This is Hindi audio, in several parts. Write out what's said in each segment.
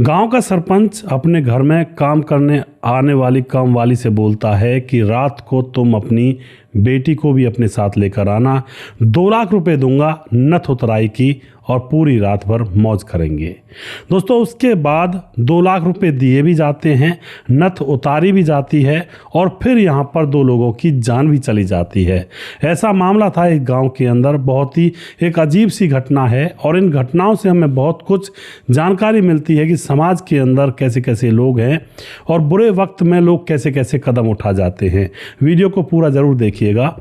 गांव का सरपंच अपने घर में काम करने आने वाली काम वाली से बोलता है कि रात को तुम अपनी बेटी को भी अपने साथ लेकर आना। 2 लाख रुपए दूंगा, नथ उतराई की और पूरी रात भर मौज करेंगे। दोस्तों, उसके बाद 2 लाख रुपए दिए भी जाते हैं, नथ उतारी भी जाती है और फिर यहाँ पर 2 लोगों की जान भी चली जाती है। ऐसा मामला था एक गांव के अंदर। बहुत ही एक अजीब सी घटना है और इन घटनाओं से हमें बहुत कुछ जानकारी मिलती है कि समाज के अंदर कैसे कैसे लोग हैं और बुरे वक्त में लोग कैसे कैसे कदम उठा जाते हैं। वीडियो को पूरा जरूर देखिएगा।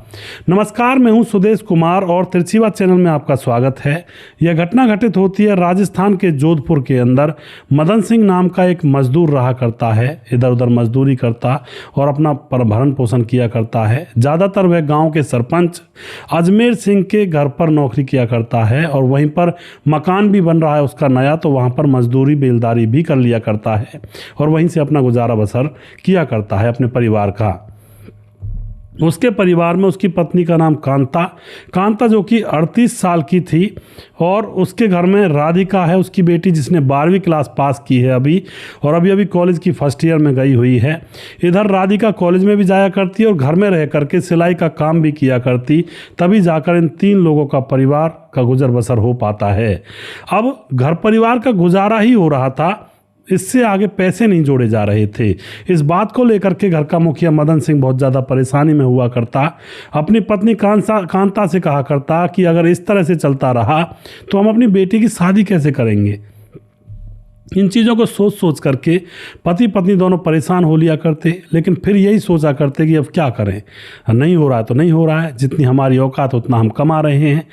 नमस्कार, मैं हूं सुदेश कुमार और तिरछीवा चैनल में आपका स्वागत है। यह घटना घटित होती है राजस्थान के जोधपुर के अंदर। मदन सिंह नाम का एक मजदूर रहा करता है, इधर उधर मजदूरी करता और अपना भरण पोषण किया करता है। ज़्यादातर वह गांव के सरपंच अजमेर सिंह के घर पर नौकरी किया करता है और वहीं पर मकान भी बन रहा है उसका नया, तो वहाँ पर मजदूरी बेलदारी भी कर लिया करता है और वहीं से अपना गुजारा बसर किया करता है अपने परिवार का। उसके परिवार में उसकी पत्नी का नाम कांता जो कि 38 साल की थी और उसके घर में राधिका है, उसकी बेटी, जिसने 12वीं क्लास पास की है अभी और अभी कॉलेज की फर्स्ट ईयर में गई हुई है। इधर राधिका कॉलेज में भी जाया करती है और घर में रह करके सिलाई का काम भी किया करती, तभी जाकर इन 3 लोगों का परिवार का गुजर बसर हो पाता है। अब घर परिवार का गुजारा ही हो रहा था, इससे आगे पैसे नहीं जोड़े जा रहे थे। इस बात को लेकर के घर का मुखिया मदन सिंह बहुत ज़्यादा परेशानी में हुआ करता। अपनी पत्नी कांता से कहा करता कि अगर इस तरह से चलता रहा तो हम अपनी बेटी की शादी कैसे करेंगे। इन चीज़ों को सोच सोच करके पति पत्नी दोनों परेशान हो लिया करते, लेकिन फिर यही सोचा करते कि अब क्या करें, नहीं हो रहा है तो नहीं हो रहा है, जितनी हमारी औकात उतना हम कमा रहे हैं।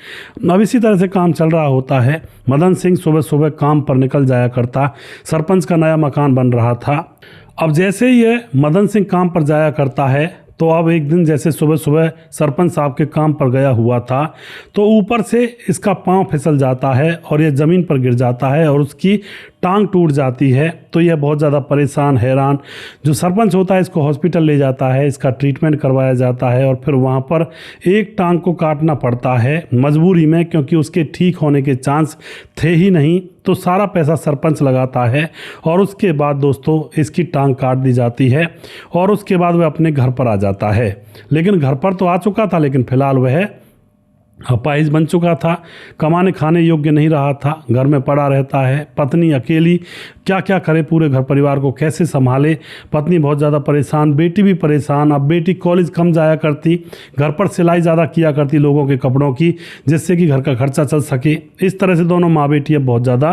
अब इसी तरह से काम चल रहा होता है। मदन सिंह सुबह सुबह काम पर निकल जाया करता। सरपंच का नया मकान बन रहा था। अब जैसे ही ये मदन सिंह काम पर जाया करता है तो अब एक दिन जैसे सुबह सुबह सरपंच साहब के काम पर गया हुआ था तो ऊपर से इसका पांव फिसल जाता है और यह ज़मीन पर गिर जाता है और उसकी टांग टूट जाती है। तो यह बहुत ज़्यादा परेशान हैरान जो सरपंच होता है इसको हॉस्पिटल ले जाता है, इसका ट्रीटमेंट करवाया जाता है और फिर वहाँ पर एक टांग को काटना पड़ता है मजबूरी में, क्योंकि उसके ठीक होने के चांस थे ही नहीं। तो सारा पैसा सरपंच लगाता है और उसके बाद दोस्तों इसकी टांग काट दी जाती है और उसके बाद वह अपने घर पर आ जाता है। लेकिन घर पर तो आ चुका था, लेकिन फिलहाल वह अपाहिज बन चुका था, कमाने खाने योग्य नहीं रहा था, घर में पड़ा रहता है। पत्नी अकेली क्या क्या करे, पूरे घर परिवार को कैसे संभाले। पत्नी बहुत ज़्यादा परेशान, बेटी भी परेशान। अब बेटी कॉलेज कम जाया करती, घर पर सिलाई ज़्यादा किया करती लोगों के कपड़ों की, जिससे कि घर का खर्चा चल सके। इस तरह से दोनों माँ बेटी अब बहुत ज़्यादा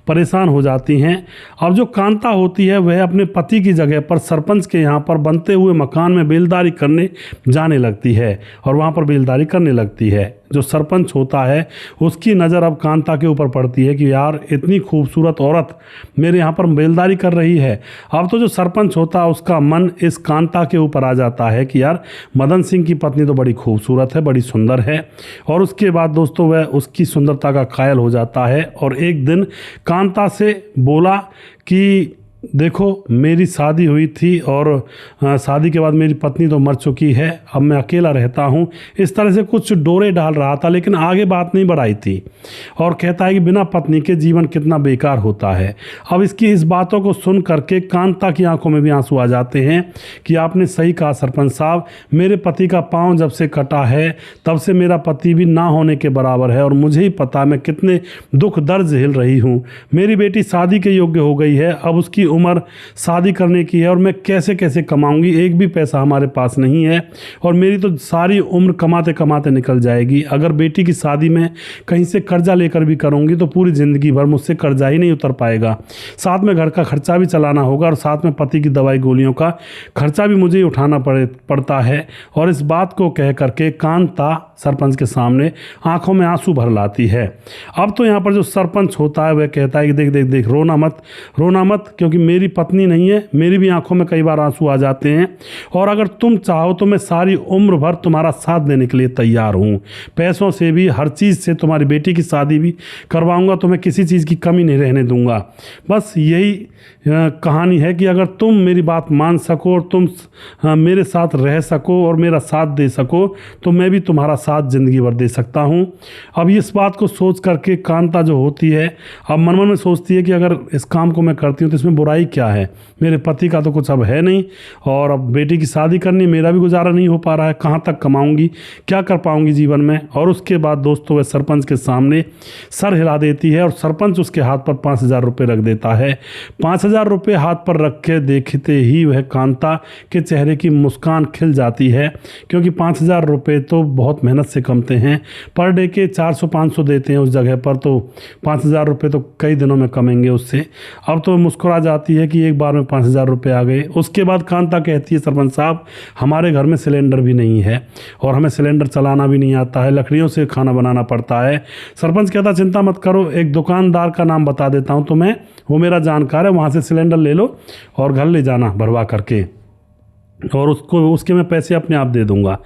परेशान हो जाती हैं। अब जो कांता होती है वह अपने पति की जगह पर सरपंच के यहाँ पर बनते हुए मकान में बेलदारी करने जाने लगती है और वहाँ पर बेलदारी करने लगती है। जो सरपंच होता है उसकी नज़र अब कांता के ऊपर पड़ती है कि यार इतनी खूबसूरत औरत मेरे यहाँ पर बेलदारी कर रही है। अब तो जो सरपंच होता है उसका मन इस कांता के ऊपर आ जाता है कि यार मदन सिंह की पत्नी तो बड़ी खूबसूरत है, बड़ी सुंदर है। और उसके बाद दोस्तों वह उसकी सुंदरता का कायल हो जाता है और एक दिन कांता से बोला कि देखो मेरी शादी हुई थी और शादी के बाद मेरी पत्नी तो मर चुकी है, अब मैं अकेला रहता हूँ। इस तरह से कुछ डोरे डाल रहा था, लेकिन आगे बात नहीं बढ़ाई थी और कहता है कि बिना पत्नी के जीवन कितना बेकार होता है। अब इसकी इस बातों को सुन करके कांता की आंखों में भी आंसू आ जाते हैं कि आपने सही कहा सरपंच साहब, मेरे पति का पाँव जब से कटा है तब से मेरा पति भी ना होने के बराबर है और मुझे ही पता मैं कितने दुख दर्द झेल रही हूँ। मेरी बेटी शादी के योग्य हो गई है, अब उसकी उम्र शादी करने की है और मैं कैसे कैसे कमाऊंगी, एक भी पैसा हमारे पास नहीं है और मेरी तो सारी उम्र कमाते कमाते निकल जाएगी। अगर बेटी की शादी में कहीं से कर्जा लेकर भी करूंगी तो पूरी ज़िंदगी भर मुझसे कर्जा ही नहीं उतर पाएगा। साथ में घर का खर्चा भी चलाना होगा और साथ में पति की दवाई गोलियों का खर्चा भी मुझे ही उठाना पड़ता है। और इस बात को कह करके कांता सरपंच के सामने आंखों में आंसू भर लाती है। अब तो यहाँ पर जो सरपंच होता है वह कहता है कि देख देख देख रोना मत, क्योंकि मेरी पत्नी नहीं है, मेरी भी आंखों में कई बार आंसू आ जाते हैं और अगर तुम चाहो तो मैं सारी उम्र भर तुम्हारा साथ देने के लिए तैयार हूँ। पैसों से भी, हर चीज़ से, तुम्हारी बेटी की शादी भी करवाऊंगा, तुम्हें किसी चीज़ की कमी नहीं रहने दूंगा। बस यही कहानी है कि अगर तुम मेरी बात मान सको और तुम मेरे साथ रह सको और मेरा साथ दे सको तो मैं भी तुम्हारा साथ ज़िंदगी भर दे सकता हूँ। अब इस बात को सोच करके कांता जो होती है अब मन मन में सोचती है कि अगर इस काम को मैं करती हूँ तो इसमें बुराई क्या है, मेरे पति का तो कुछ अब है नहीं और अब बेटी की शादी करनी, मेरा भी गुजारा नहीं हो पा रहा है, कहाँ तक कमाऊँगी, क्या कर पाऊँगी जीवन में। और उसके बाद दोस्तों वह सरपंच के सामने सर हिला देती है और सरपंच उसके हाथ पर 5,000 रुपये रख देता है। 5,000 रुपये हाथ पर रख के देखते ही वह कांता के चेहरे की मुस्कान खिल जाती है, क्योंकि 5,000 रुपये तो बहुत मेहनत से कमते हैं। पर डे के 400-500 देते हैं उस जगह पर, तो 5,000 रुपये तो कई दिनों में कमेंगे उससे। अब तो मुस्कुरा जाती है कि एक बार में 5,000 रुपये आ गए। उसके बाद कांता कहती है, सरपंच साहब हमारे घर में सिलेंडर भी नहीं है और हमें सिलेंडर चलाना भी नहीं आता है, लकड़ियों से खाना बनाना पड़ता है। सरपंच कहता चिंता मत करो, एक दुकानदार का नाम बता देता हूँ तुम्हें, वो मेरा जानकार है, वहाँ से सिलेंडर ले लो और घर ले जाना भरवा करके, और उसके मैं पैसे अपने आप दे दूंगा।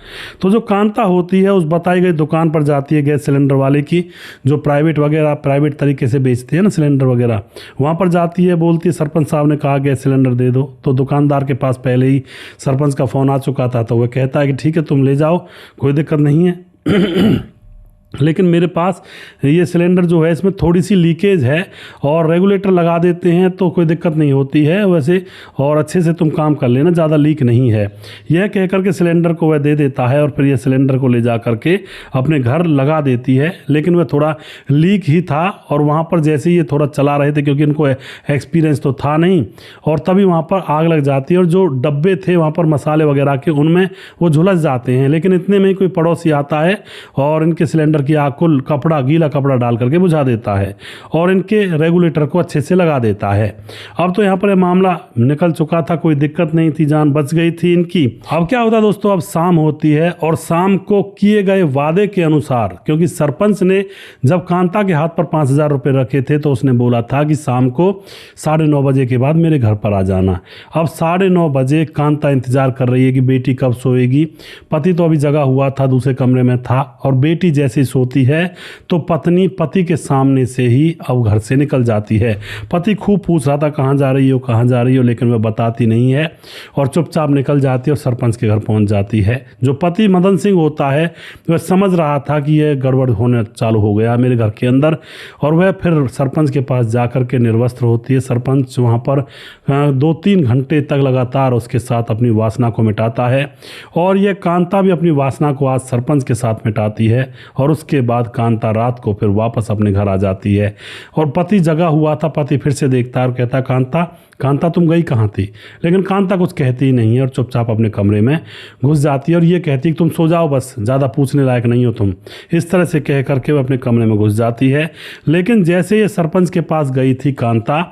तो जो कांता होती है उस बताई गई दुकान पर जाती है गैस सिलेंडर वाले की, जो प्राइवेट तरीके से बेचते हैं ना सिलेंडर वगैरह, वहाँ पर जाती है, बोलती है सरपंच साहब ने कहा गैस सिलेंडर दे दो। तो दुकानदार के पास पहले ही सरपंच का फ़ोन आ चुका था, तो वह कहता है कि ठीक है तुम ले जाओ, कोई दिक्कत नहीं है लेकिन मेरे पास ये सिलेंडर जो है इसमें थोड़ी सी लीकेज है और रेगुलेटर लगा देते हैं तो कोई दिक्कत नहीं होती है वैसे, और अच्छे से तुम काम कर लेना, ज़्यादा लीक नहीं है। यह कह करके सिलेंडर को वह दे देता है और फिर यह सिलेंडर को ले जा करके अपने घर लगा देती है। लेकिन वह थोड़ा लीक ही था और वहाँ पर जैसे ही ये थोड़ा चला रहे थे, क्योंकि इनको एक्सपीरियंस तो था नहीं, और तभी वहाँ पर आग लग जाती है और जो डब्बे थे वहाँ पर मसाले वगैरह के उनमें वो झुलस जाते हैं। लेकिन इतने में ही कोई पड़ोसी आता है और इनके सिलेंडर की आग को गीला कपड़ा डाल करके बुझा देता है और इनके रेगुलेटर को अच्छे से लगा देता है। अब तो यहाँ पर यह मामला निकल चुका था, कोई दिक्कत नहीं थी, जान बच गई थी इनकी। अब क्या होता दोस्तों, अब शाम होती है और शाम को किए गए वादे के अनुसार, क्योंकि सरपंच ने जब कांता के हाथ पर 5,000 रुपये रखे थे तो उसने बोला था कि शाम को 9:30 बजे के बाद मेरे घर पर आ जाना। अब 9:30 बजे कांता इंतजार कर रही है कि बेटी कब सोएगी। पति तो अभी जगा हुआ था, दूसरे कमरे में था, और बेटी जैसे सोती है तो पत्नी पति के सामने से ही अब घर से निकल जाती है। पति खूब पूछ रहा था कहाँ जा रही हो कहाँ जा रही हो, लेकिन वह बताती नहीं है और चुपचाप निकल जाती है और सरपंच के घर पहुंच जाती है। जो पति मदन सिंह होता है वह समझ रहा था कि यह गड़बड़ होने चालू हो गया मेरे घर के अंदर, और वह फिर सरपंच के पास जाकर के निर्वस्त्र होती है। सरपंच वहाँ पर 2-3 घंटे तक लगातार उसके साथ अपनी वासना को मिटाता है और यह कांता भी अपनी वासना को आज सरपंच के साथ मिटाती है। और उसके बाद कांता रात को फिर वापस अपने घर आ जाती है और पति जगा हुआ था। पति फिर से देखता है और कहता, कांता तुम गई कहाँ थी? लेकिन कांता कुछ कहती ही नहीं है और चुपचाप अपने कमरे में घुस जाती है और ये कहती है कि तुम सो जाओ, बस ज़्यादा पूछने लायक नहीं हो तुम। इस तरह से कह करके वो अपने कमरे में घुस जाती है। लेकिन जैसे ये सरपंच के पास गई थी कांता,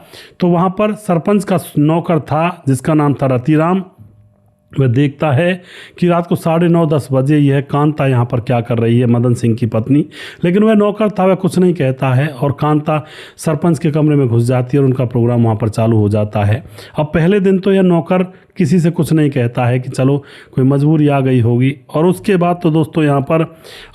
तो वहाँ पर सरपंच का नौकर था जिसका नाम था रतिराम। वह देखता है कि रात को 9:30-10 बजे यह कांता यहाँ पर क्या कर रही है, मदन सिंह की पत्नी। लेकिन वह नौकर था, वह कुछ नहीं कहता है और कांता सरपंच के कमरे में घुस जाती है और उनका प्रोग्राम वहाँ पर चालू हो जाता है। अब पहले दिन तो यह नौकर किसी से कुछ नहीं कहता है कि चलो कोई मजबूरी आ गई होगी, और उसके बाद तो दोस्तों यहाँ पर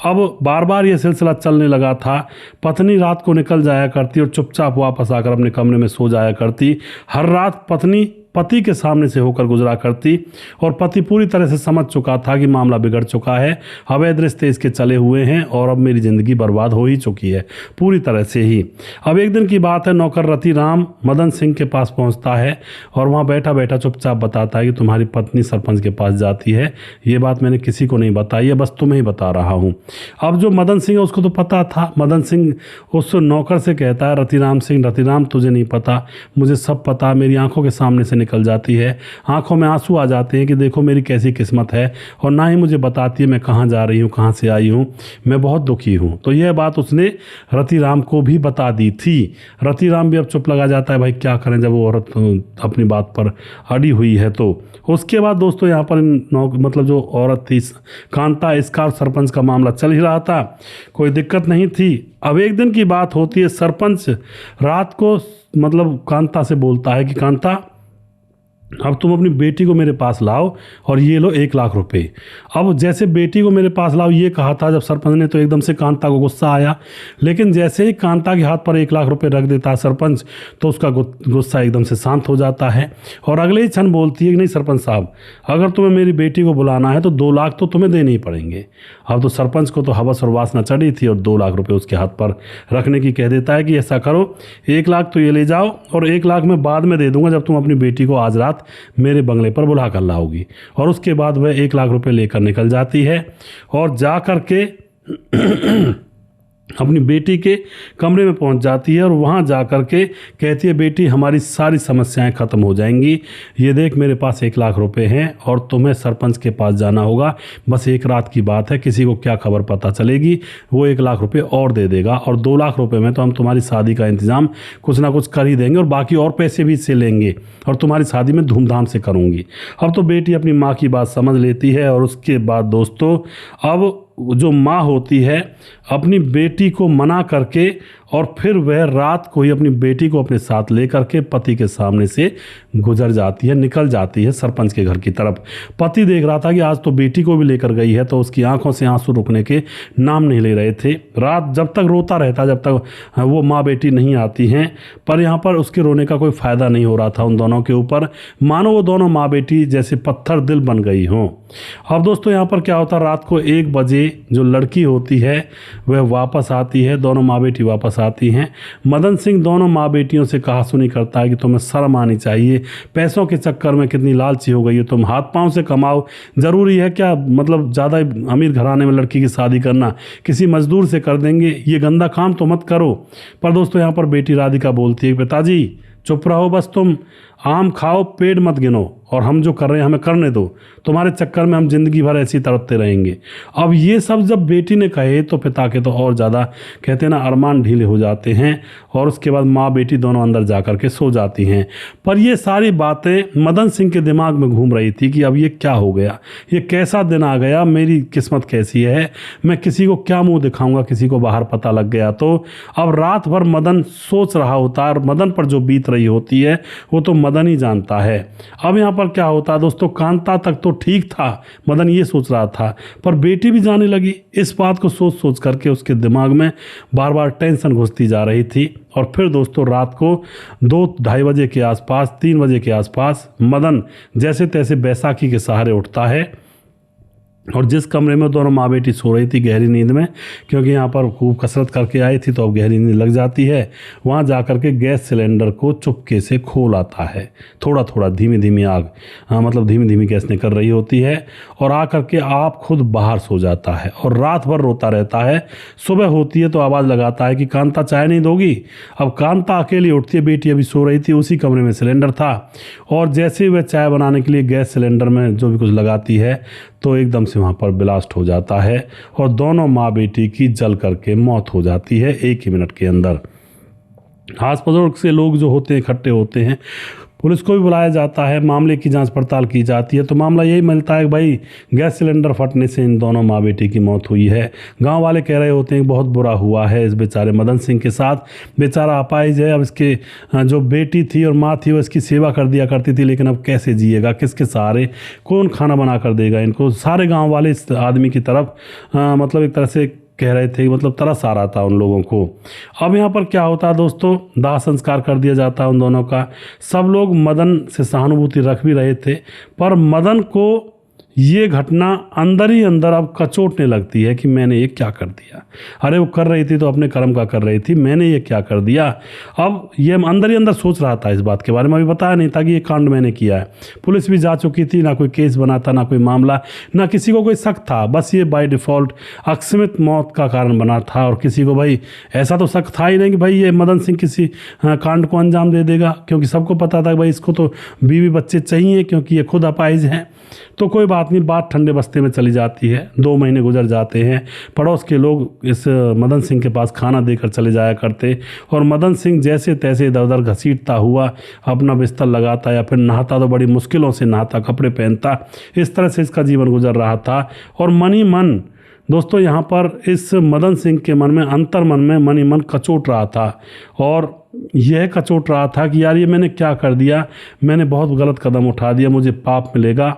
अब बार बार ये सिलसिला चलने लगा था। पत्नी रात को निकल जाया करती और चुपचाप वापस आकर अपने कमरे में सो जाया करती। हर रात पत्नी पति के सामने से होकर गुजरा करती और पति पूरी तरह से समझ चुका था कि मामला बिगड़ चुका है, अवैध रिश्ते इसके चले हुए हैं और अब मेरी ज़िंदगी बर्बाद हो ही चुकी है पूरी तरह से ही। अब एक दिन की बात है, नौकर रतिराम मदन सिंह के पास पहुंचता है और वहां बैठा बैठा चुपचाप बताता है कि तुम्हारी पत्नी सरपंच के पास जाती है, ये बात मैंने किसी को नहीं बताई है, बस तुम्हें ही बता रहा हूँ। अब जो मदन सिंह है उसको तो पता था। मदन सिंह उस नौकर से कहता है, रतिराम तुझे नहीं पता, मुझे सब पता, मेरी आंखों के सामने से निकल जाती है, आंखों में आंसू आ जाते हैं कि देखो मेरी कैसी किस्मत है, और ना ही मुझे बताती है मैं कहाँ जा रही हूँ, कहाँ से आई हूँ, मैं बहुत दुखी हूँ। तो यह बात उसने रतिराम को भी बता दी थी। रतिराम भी अब चुप लगा जाता है, भाई क्या करें जब वो औरत अपनी बात पर अड़ी हुई है। तो उसके बाद दोस्तों यहाँ पर मतलब जो औरत थी कांता, इसका सरपंच का मामला चल ही रहा था, कोई दिक्कत नहीं थी। अब एक दिन की बात होती है, सरपंच रात को मतलब कांता से बोलता है कि कांता अब तुम अपनी बेटी को मेरे पास लाओ और ये लो 1 लाख रुपए। अब जैसे बेटी को मेरे पास लाओ ये कहा था जब सरपंच ने, तो एकदम से कांता को गुस्सा आया। लेकिन जैसे ही कांता के हाथ पर 1 लाख रुपए रख देता है सरपंच, तो उसका गुस्सा एकदम से शांत हो जाता है और अगले ही क्षण बोलती है कि नहीं सरपंच साहब, अगर तुम्हें मेरी बेटी को बुलाना है तो 2 लाख तो तुम्हें देने ही पड़ेंगे। अब तो सरपंच को तो हवस और वासना चढ़ी थी और 2 लाख रुपए उसके हाथ पर रखने की कह देता है कि ऐसा करो, 1 लाख तो ये ले जाओ और 1 लाख मैं बाद में दे दूंगा जब तुम अपनी बेटी को आज रात मेरे बंगले पर बुला कर लाओगी। और उसके बाद वह 1 लाख रुपए लेकर निकल जाती है और जा कर के अपनी बेटी के कमरे में पहुंच जाती है और वहां जा कर के कहती है, बेटी हमारी सारी समस्याएं ख़त्म हो जाएंगी, ये देख मेरे पास 1 लाख रुपए हैं और तुम्हें सरपंच के पास जाना होगा, बस 1 रात की बात है, किसी को क्या खबर पता चलेगी, वो 1 लाख रुपए और दे देगा और 2 लाख रुपए में तो हम तुम्हारी शादी का इंतज़ाम कुछ ना कुछ कर ही देंगे और बाकी और पैसे भी इससे लेंगे और तुम्हारी शादी में धूमधाम से करूँगी। अब तो बेटी अपनी माँ की बात समझ लेती है और उसके बाद दोस्तों अब जो माँ होती है अपनी बेटी को मना करके और फिर वह रात को ही अपनी बेटी को अपने साथ लेकर के पति के सामने से गुजर जाती है, निकल जाती है सरपंच के घर की तरफ। पति देख रहा था कि आज तो बेटी को भी लेकर गई है, तो उसकी आंखों से आंसू रुकने के नाम नहीं ले रहे थे। रात जब तक रोता रहता, जब तक वो माँ बेटी नहीं आती हैं, पर यहाँ पर उसके रोने का कोई फ़ायदा नहीं हो रहा था उन दोनों के ऊपर, मानो वो दोनों माँ बेटी जैसे पत्थर दिल बन गई हों। अब दोस्तों यहाँ पर क्या होता, रात को 1 बजे जो लड़की होती है वह वापस आती है, दोनों माँ बेटी वापस आती हैं। मदन सिंह दोनों माँ बेटियों से कहा सुनी करता है कि तुम्हें शर्म आनी चाहिए, पैसों के चक्कर में कितनी लालची हो गई है तुम, हाथ पांव से कमाओ, ज़रूरी है क्या मतलब ज़्यादा अमीर घराने में लड़की की शादी करना, किसी मजदूर से कर देंगे, ये गंदा काम तो मत करो। पर दोस्तों यहाँ पर बेटी राधिका बोलती है, पिताजी चुप रहो, बस तुम आम खाओ, पेड़ मत गिनो और हम जो कर रहे हैं हमें करने दो, तुम्हारे चक्कर में हम जिंदगी भर ऐसी तड़पते रहेंगे। अब ये सब जब बेटी ने कहे तो पिता के तो और ज़्यादा कहते हैं ना अरमान ढीले हो जाते हैं और उसके बाद माँ बेटी दोनों अंदर जा कर के सो जाती हैं। पर ये सारी बातें मदन सिंह के दिमाग में घूम रही थी कि अब ये क्या हो गया, ये कैसा दिन आ गया, मेरी किस्मत कैसी है, मैं किसी को क्या मुँह दिखाऊँगा, किसी को बाहर पता लग गया तो। अब रात भर मदन सोच रहा होता है और मदन पर जो बीत रही होती है वो तो मदन ही जानता है। अब यहाँ पर क्या होता है दोस्तों, कांता तक तो ठीक था, मदन ये सोच रहा था, पर बेटी भी जाने लगी। इस बात को सोच सोच करके उसके दिमाग में बार बार टेंशन घुसती जा रही थी। और फिर दोस्तों रात को 2-2:30 बजे के आसपास, 3 बजे के आसपास मदन जैसे तैसे बैसाखी के सहारे उठता है और जिस कमरे में दोनों माँ बेटी सो रही थी गहरी नींद में, क्योंकि यहाँ पर खूब कसरत करके आई थी तो अब गहरी नींद लग जाती है, वहाँ जा कर के गैस सिलेंडर को चुपके से खोल आता है, थोड़ा थोड़ा धीमी धीमी आग, मतलब धीमी धीमी गैस निकल रही होती है और आ कर के आप खुद बाहर सो जाता है और रात भर रोता रहता है। सुबह होती है तो आवाज़ लगाता है कि कांता चाय नहीं दोगी। अब कांता अकेली उठती है, बेटी अभी सो रही थी, उसी कमरे में सिलेंडर था और जैसे ही वह चाय बनाने के लिए गैस सिलेंडर में जो भी कुछ लगाती है तो एकदम से वहाँ पर ब्लास्ट हो जाता है और दोनों माँ बेटी की जल करके मौत हो जाती है 1 ही मिनट के अंदर। आस पड़ोस से लोग जो होते हैं इकट्ठे होते हैं, पुलिस को भी बुलाया जाता है, मामले की जांच पड़ताल की जाती है तो मामला यही मिलता है कि भाई गैस सिलेंडर फटने से इन दोनों माँ बेटी की मौत हुई है। गांव वाले कह रहे होते हैं कि बहुत बुरा हुआ है इस बेचारे मदन सिंह के साथ, बेचारा अपाहिज है, अब इसके जो बेटी थी और माँ थी वो इसकी सेवा कर दिया करती थी, लेकिन अब कैसे जिएगा, किसके सहारे, कौन खाना बना कर देगा इनको। सारे गाँव वाले इस आदमी की तरफ मतलब एक तरह से कह रहे थे, मतलब तरस आ रहा था उन लोगों को। अब यहाँ पर क्या होता है दोस्तों, दाह संस्कार कर दिया जाता है उन दोनों का। सब लोग मदन से सहानुभूति रख भी रहे थे, पर मदन को ये घटना अंदर ही अंदर अब कचोटने लगती है कि मैंने ये क्या कर दिया। अरे वो कर रही थी तो अपने कर्म का कर रही थी, मैंने ये क्या कर दिया। अब ये अंदर ही अंदर सोच रहा था इस बात के बारे में, अभी बताया नहीं था कि ये कांड मैंने किया है। पुलिस भी जा चुकी थी, ना कोई केस बना था, ना कोई मामला, ना किसी को कोई शक था, बस ये बाय डिफ़ॉल्ट अकस्मित मौत का कारण बना था और किसी को भाई ऐसा तो शक था ही नहीं कि भाई ये मदन सिंह किसी कांड को अंजाम दे देगा, क्योंकि सबको पता था कि भाई इसको तो बीवी बच्चे चाहिए क्योंकि ये खुद अपाहिज हैं। तो कोई बात नहीं, बात ठंडे बस्ते में चली जाती है। 2 महीने गुजर जाते हैं। पड़ोस के लोग इस मदन सिंह के पास खाना देकर चले जाया करते और मदन सिंह जैसे तैसे इधर उधर घसीटता हुआ अपना बिस्तर लगाता या फिर नहाता तो बड़ी मुश्किलों से नहाता, कपड़े पहनता, इस तरह से इसका जीवन गुजर रहा था। और मन ही मन दोस्तों यहाँ पर इस मदन सिंह के मन में अंतर मन में मन ही मन कचोट रहा था और यह कचोट रहा था कि यार ये मैंने क्या कर दिया, मैंने बहुत गलत कदम उठा दिया, मुझे पाप मिलेगा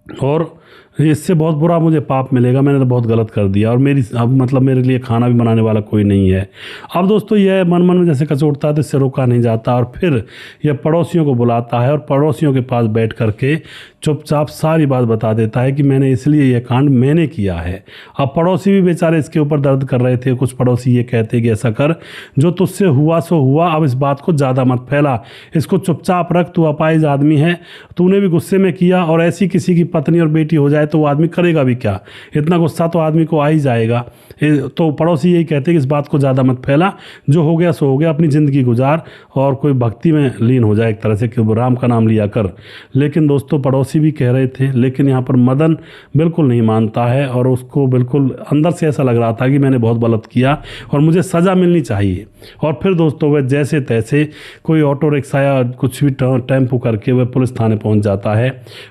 और इससे बहुत बुरा मुझे पाप मिलेगा, मैंने तो बहुत गलत कर दिया और मेरी अब मतलब मेरे लिए खाना भी बनाने वाला कोई नहीं है। अब दोस्तों यह मन मन में जैसे कचोटता है तो इससे रोका नहीं जाता और फिर यह पड़ोसियों को बुलाता है और पड़ोसियों के पास बैठ करके चुपचाप सारी बात बता देता है कि मैंने इसलिए यह कांड मैंने किया है। अब पड़ोसी भी बेचारे इसके ऊपर दर्द कर रहे थे। कुछ पड़ोसी ये कहते कि ऐसा कर, जो तुझसे हुआ सो हुआ, अब इस बात को ज़्यादा मत फैला, इसको चुपचाप रख, तू अपाहिज आदमी है, तूने भी गुस्से में किया और ऐसी किसी की पत्नी और बेटी हो जाए तो वो आदमी करेगा भी क्या, इतना गुस्सा तो आदमी को आ ही जाएगा। तो पड़ोसी यही कहते हैं कि इस बात को ज़्यादा मत फैला, जो हो गया सो हो गया, अपनी ज़िंदगी गुजार और कोई भक्ति में लीन हो जाए एक तरह से कि राम का नाम लिया कर। लेकिन दोस्तों पड़ोसी भी कह रहे थे, लेकिन यहाँ पर मदन बिल्कुल नहीं मानता है और उसको बिल्कुल अंदर से ऐसा लग रहा था कि मैंने बहुत गलत किया और मुझे सज़ा मिलनी चाहिए। और फिर दोस्तों वह जैसे तैसे कोई ऑटो रिक्शा या कुछ भी टेम्पो करके वह पुलिस थाने पहुँच जाता है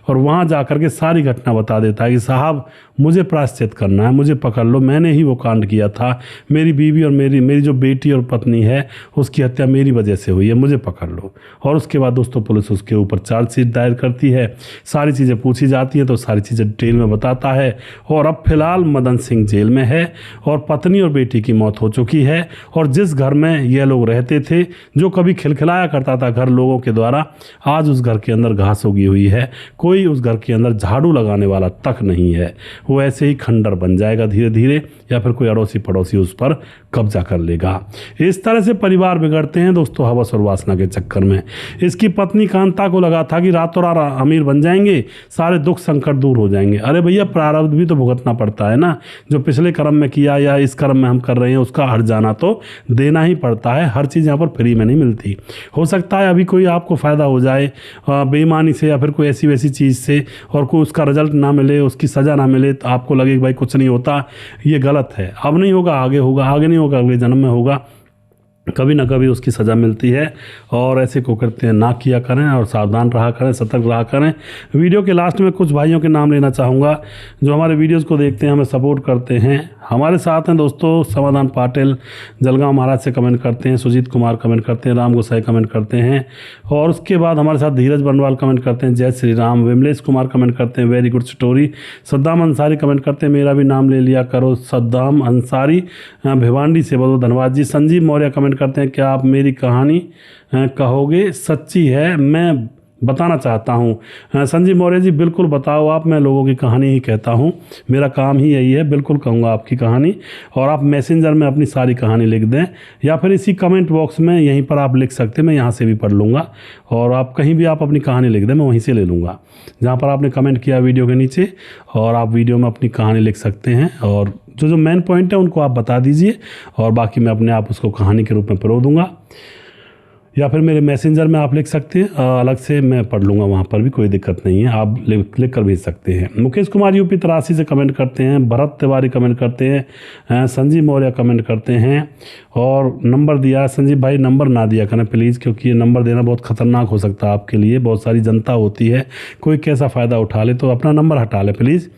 और वहाँ जा कर के सारी घटना बता देता है कि साहब मुझे प्रायश्चित करना है, मुझे पकड़ लो, मैंने ही वो कांड किया था, मेरी बीवी और मेरी जो बेटी और पत्नी है उसकी हत्या मेरी वजह से हुई है, मुझे पकड़ लो। और उसके बाद दोस्तों पुलिस उसके ऊपर चार्जशीट दायर करती है, सारी चीज़ें पूछी जाती हैं तो सारी चीज़ें डिटेल में बताता है। और अब फिलहाल मदन सिंह जेल में है और पत्नी और बेटी की मौत हो चुकी है और जिस घर में ये लोग रहते थे, जो कभी खिलखिलाया करता था घर लोगों के द्वारा, आज उस घर के अंदर घास उगी हुई है, कोई उस घर के अंदर झाड़ू लगाने वाला तक नहीं है। वो ऐसे ही खंडर बन जाएगा धीरे धीरे या फिर कोई अड़ोसी पड़ोसी उस पर कब्जा कर लेगा। इस तरह से परिवार बिगड़ते हैं दोस्तों हवस और वासना के चक्कर में। इसकी पत्नी कांता को लगा था कि रातों रात अमीर बन जाएंगे, सारे दुख संकट दूर हो जाएंगे। अरे भैया प्रारब्ध भी तो भुगतना पड़ता है ना, जो पिछले कर्म में किया या इस कर्म में हम कर रहे हैं उसका हट जाना तो देना ही पड़ता है। हर चीज़ यहाँ पर फ्री में नहीं मिलती। हो सकता है अभी कोई आपको फ़ायदा हो जाए बेईमानी से या फिर कोई ऐसी वैसी चीज़ से और कोई उसका रिजल्ट ना मिले, उसकी सज़ा ना मिले तो आपको लगे कि भाई कुछ नहीं होता, ये गलत है, अब नहीं होगा आगे होगा, आगे नहीं होगा अगले जन्म में होगा, कभी ना कभी उसकी सज़ा मिलती है। और ऐसे को करते हैं ना किया करें और सावधान रहा करें, सतर्क रहा करें। वीडियो के लास्ट में कुछ भाइयों के नाम लेना चाहूँगा जो हमारे वीडियोज़ को देखते हैं, हमें सपोर्ट करते हैं। हमारे साथ हैं दोस्तों समाधान पाटिल जलगांव महाराज से कमेंट करते हैं, सुजीत कुमार कमेंट करते हैं, राम गोसाई कमेंट करते हैं और उसके बाद हमारे साथ धीरज बनवाल कमेंट करते हैं, जय श्री राम, विमलेश कुमार कमेंट करते हैं, very good story, Saddam Ansari comment करते हैं, मेरा भी नाम ले लिया करो सद्दाम अंसारी, भिवांडी से बहुत धन्यवाद जी। संजीव मौर्य कमेंट करते हैं, क्या आप मेरी कहानी कहोगे, सच्ची है, मैं बताना चाहता हूँ। संजीव मौर्य जी बिल्कुल बताओ आप, मैं लोगों की कहानी ही कहता हूँ, मेरा काम ही यही है, बिल्कुल कहूँगा आपकी कहानी। और आप मैसेंजर में अपनी सारी कहानी लिख दें या फिर इसी कमेंट बॉक्स में यहीं पर आप लिख सकते हैं, मैं यहाँ से भी पढ़ लूँगा। और आप कहीं भी आप अपनी कहानी लिख दें, मैं वहीं से ले लूँगा जहाँ पर आपने कमेंट किया वीडियो के नीचे, और आप वीडियो में अपनी कहानी लिख सकते हैं और जो मेन पॉइंट है उनको आप बता दीजिए और बाकी मैं अपने आप उसको कहानी के रूप में परो दूँगा। या फिर मेरे मैसेंजर में आप लिख सकते हैं, अलग से मैं पढ़ लूँगा, वहाँ पर भी कोई दिक्कत नहीं है, आप लिख कर भेज सकते हैं। मुकेश कुमार यूपी 83 से कमेंट करते हैं, भरत तिवारी कमेंट करते हैं, संजीव मौर्य कमेंट करते हैं और नंबर दिया। संजीव भाई नंबर ना दिया करें प्लीज़, क्योंकि ये नंबर देना बहुत ख़तरनाक हो सकता है आपके लिए, बहुत सारी जनता होती है, कोई कैसा फ़ायदा उठा ले, तो अपना नंबर हटा ले प्लीज़।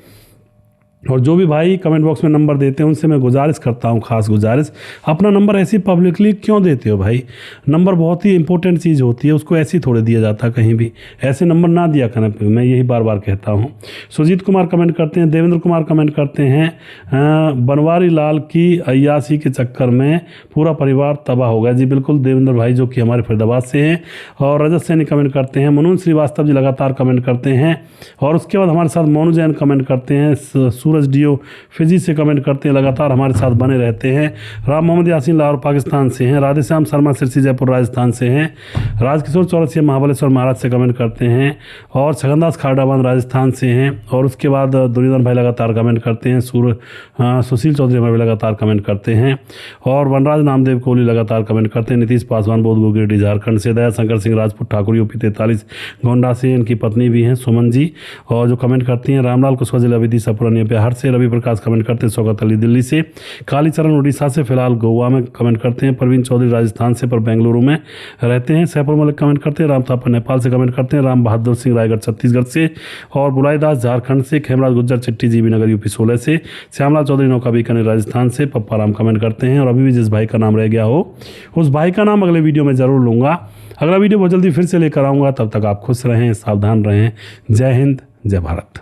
और जो भी भाई कमेंट बॉक्स में नंबर देते हैं उनसे मैं गुजारिश करता हूँ, खास गुजारिश, अपना नंबर ऐसी पब्लिकली क्यों देते हो भाई? नंबर बहुत ही इंपॉर्टेंट चीज़ होती है, उसको ऐसे ही थोड़े दिया जाता है कहीं भी, ऐसे नंबर ना दिया करें, मैं यही बार बार कहता हूँ। सुजीत कुमार कमेंट करते हैं, देवेंद्र कुमार कमेंट करते हैं, बनवारी लाल की अय्यासी के चक्कर में पूरा परिवार तबाह हो गया। जी बिल्कुल देवेंद्र भाई जो कि हमारे फरीदाबाद से हैं। और रजत सैनी कमेंट करते हैं, मनोज श्रीवास्तव जी लगातार कमेंट करते हैं। और उसके बाद हमारे साथ मोनू जैन कमेंट करते हैं, सूरज डीओ फिजी से कमेंट करते हैं, लगातार हमारे साथ बने रहते हैं। राम मोहम्मद यासीन लाहौर पाकिस्तान से हैं। राधेश्याम शर्मा सिरसी जयपुर राजस्थान से हैं। राजकिशोर चौरसिया महाबलेश्वर महाराज से कमेंट करते हैं। और छगनदास खारडाबाद राजस्थान से हैं। और उसके बाद दुर्योधन भाई लगातार कमेंट करते हैं। सुशील चौधरी हमारे लगातार कमेंट करते हैं। और वनराज नामदेव कोहली लगातार कमेंट करते हैं। नीतीश पासवान बोध गोगिरडी झारखंड से। दया शंकर सिंह राजपूत ठाकुर यूपी 43 गोंडा से, इनकी पत्नी भी हैं सुमन जी, और जो कमेंट करती हैं। रामलाल कुशवाहा जिला विदिशा पुरानी बिहार से, रवि प्रकाश कमेंट करते हैं शौकत अली दिल्ली से, कालीचरण उड़ीसा से, फिलहाल गोवा में कमेंट करते हैं, परवीन चौधरी राजस्थान से पर बेंगलुरु में रहते हैं, सैफुल मलिक कमेंट करते हैं, राम थापा नेपाल से कमेंट करते हैं, राम बहादुर सिंह रायगढ़ छत्तीसगढ़ से और बुलाईदास झारखंड से, खेमराज गुज्जर चिट्ठी जीबी नगर यूपी 16 से, श्यामलाल चौधरी नौका बीकानेर राजस्थान से, पप्पा राम कमेंट करते हैं। और अभी भी जिस भाई का नाम रह गया हो उस भाई का नाम अगले वीडियो में ज़रूर लूँगा। अगला वीडियो बहुत जल्दी फिर से लेकर आऊँगा, तब तक आप खुश रहें, सावधान रहें। जय हिंद, जय भारत।